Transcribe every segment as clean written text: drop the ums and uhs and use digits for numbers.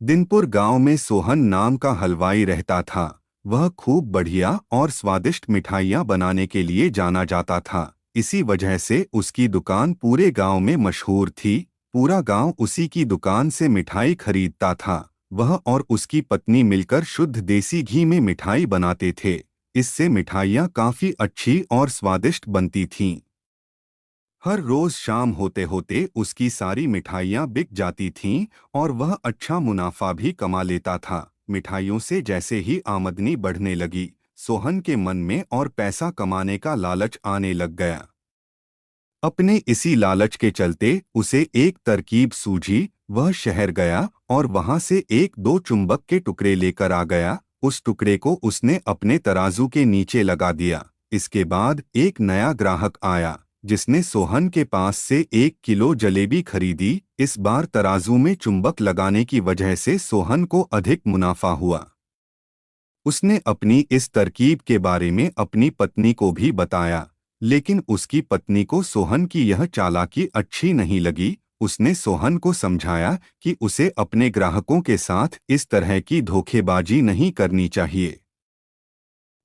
दिनपुर गांव में सोहन नाम का हलवाई रहता था। वह खूब बढ़िया और स्वादिष्ट मिठाइयाँ बनाने के लिए जाना जाता था। इसी वजह से उसकी दुकान पूरे गांव में मशहूर थी। पूरा गांव उसी की दुकान से मिठाई खरीदता था। वह और उसकी पत्नी मिलकर शुद्ध देसी घी में मिठाई बनाते थे। इससे मिठाइयाँ काफ़ी अच्छी और स्वादिष्ट बनती थीं। हर रोज शाम होते होते उसकी सारी मिठाइयाँ बिक जाती थीं और वह अच्छा मुनाफा भी कमा लेता था। मिठाइयों से जैसे ही आमदनी बढ़ने लगी, सोहन के मन में और पैसा कमाने का लालच आने लग गया। अपने इसी लालच के चलते उसे एक तरकीब सूझी। वह शहर गया और वहां से एक दो चुंबक के टुकड़े लेकर आ गया। उस टुकड़े को उसने अपने तराजू के नीचे लगा दिया। इसके बाद एक नया ग्राहक आया, जिसने सोहन के पास से 1 किलो जलेबी खरीदी। इस बार तराजू में चुंबक लगाने की वजह से सोहन को अधिक मुनाफा हुआ। उसने अपनी इस तरकीब के बारे में अपनी पत्नी को भी बताया, लेकिन उसकी पत्नी को सोहन की यह चालाकी अच्छी नहीं लगी। उसने सोहन को समझाया कि उसे अपने ग्राहकों के साथ इस तरह की धोखेबाजी नहीं करनी चाहिए।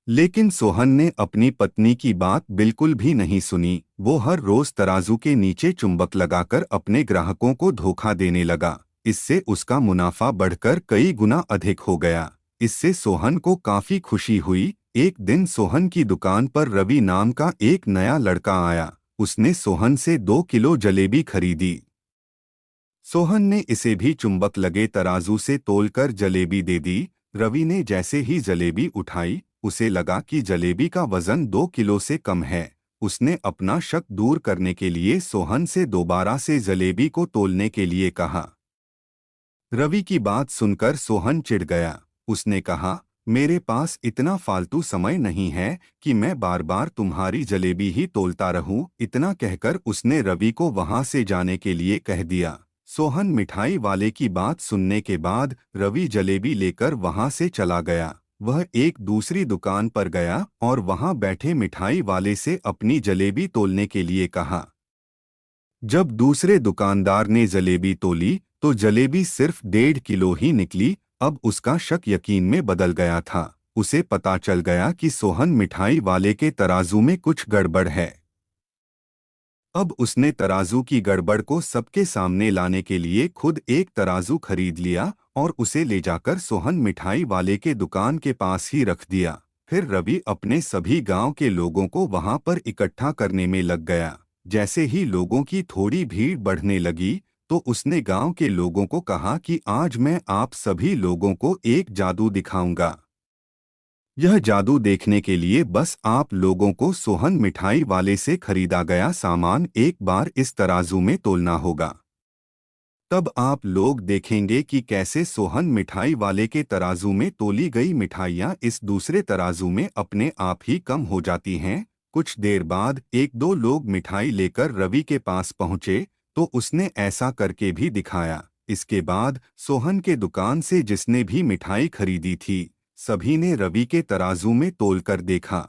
लेकिन सोहन ने अपनी पत्नी की बात बिल्कुल भी नहीं सुनी। वो हर रोज तराजू के नीचे चुंबक लगाकर अपने ग्राहकों को धोखा देने लगा। इससे उसका मुनाफा बढ़कर कई गुना अधिक हो गया। इससे सोहन को काफी खुशी हुई। एक दिन सोहन की दुकान पर रवि नाम का एक नया लड़का आया। उसने सोहन से 2 किलो जलेबी खरीदी। सोहन ने इसे भी चुंबक लगे तराजू से तोलकर जलेबी दे दी। रवि ने जैसे ही जलेबी उठाई, उसे लगा कि जलेबी का वजन 2 किलो से कम है। उसने अपना शक दूर करने के लिए सोहन से दोबारा से जलेबी को तोलने के लिए कहा। रवि की बात सुनकर सोहन चिढ़ गया। उसने कहा, मेरे पास इतना फालतू समय नहीं है कि मैं बार बार तुम्हारी जलेबी ही तोलता रहूं। इतना कहकर उसने रवि को वहां से जाने के लिए कह दिया। सोहन मिठाई वाले की बात सुनने के बाद रवि जलेबी लेकर वहां से चला गया। वह एक दूसरी दुकान पर गया और वहां बैठे मिठाई वाले से अपनी जलेबी तोलने के लिए कहा। जब दूसरे दुकानदार ने जलेबी तोली तो जलेबी सिर्फ 1.5 किलो ही निकली। अब उसका शक यकीन में बदल गया था। उसे पता चल गया कि सोहन मिठाई वाले के तराजू में कुछ गड़बड़ है। अब उसने तराजू की गड़बड़ को सबके सामने लाने के लिए खुद एक तराजू खरीद लिया और उसे ले जाकर सोहन मिठाई वाले के दुकान के पास ही रख दिया। फिर रवि अपने सभी गांव के लोगों को वहां पर इकट्ठा करने में लग गया। जैसे ही लोगों की थोड़ी भीड़ बढ़ने लगी, तो उसने गांव के लोगों को कहा कि आज मैं आप सभी लोगों को एक जादू दिखाऊंगा। यह जादू देखने के लिए बस आप लोगों को सोहन मिठाई वाले से खरीदा गया सामान एक बार इस तराजू में तोलना होगा। तब आप लोग देखेंगे कि कैसे सोहन मिठाई वाले के तराजू में तोली गई मिठाइयाँ इस दूसरे तराजू में अपने आप ही कम हो जाती हैं। कुछ देर बाद एक दो लोग मिठाई लेकर रवि के पास पहुँचे, तो उसने ऐसा करके भी दिखाया। इसके बाद सोहन के दुकान से जिसने भी मिठाई खरीदी थी, सभी ने रवि के तराजू में तोलकर देखा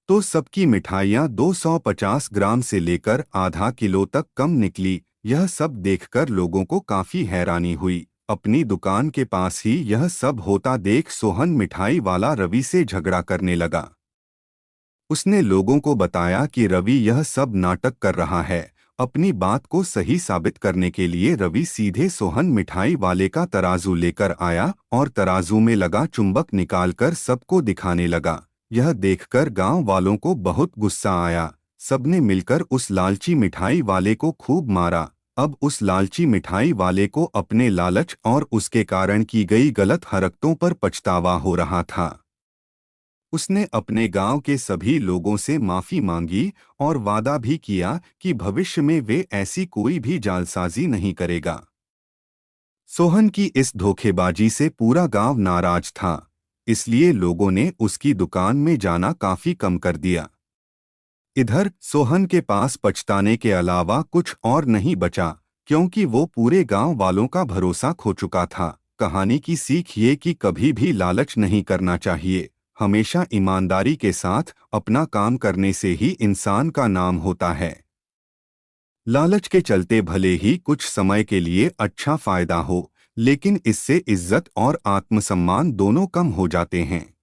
तो सबकी मिठाइयाँ 250 ग्राम से लेकर आधा किलो तक कम निकली। यह सब देखकर लोगों को काफी हैरानी हुई। अपनी दुकान के पास ही यह सब होता देख सोहन मिठाई वाला रवि से झगड़ा करने लगा। उसने लोगों को बताया कि रवि यह सब नाटक कर रहा है। अपनी बात को सही साबित करने के लिए रवि सीधे सोहन मिठाई वाले का तराजू लेकर आया और तराजू में लगा चुंबक निकालकर सबको दिखाने लगा। यह देखकर गांव वालों को बहुत गुस्सा आया। सबने मिलकर उस लालची मिठाई वाले को खूब मारा। अब उस लालची मिठाई वाले को अपने लालच और उसके कारण की गई गलत हरकतों पर पछतावा हो रहा था। उसने अपने गांव के सभी लोगों से माफी मांगी और वादा भी किया कि भविष्य में वे ऐसी कोई भी जालसाजी नहीं करेगा। सोहन की इस धोखेबाजी से पूरा गांव नाराज था, इसलिए लोगों ने उसकी दुकान में जाना काफी कम कर दिया। इधर सोहन के पास पछताने के अलावा कुछ और नहीं बचा, क्योंकि वो पूरे गांव वालों का भरोसा खो चुका था। कहानी की सीख ये कि कभी भी लालच नहीं करना चाहिए। हमेशा ईमानदारी के साथ अपना काम करने से ही इंसान का नाम होता है। लालच के चलते भले ही कुछ समय के लिए अच्छा फायदा हो, लेकिन इससे इज्जत और आत्मसम्मान दोनों कम हो जाते हैं।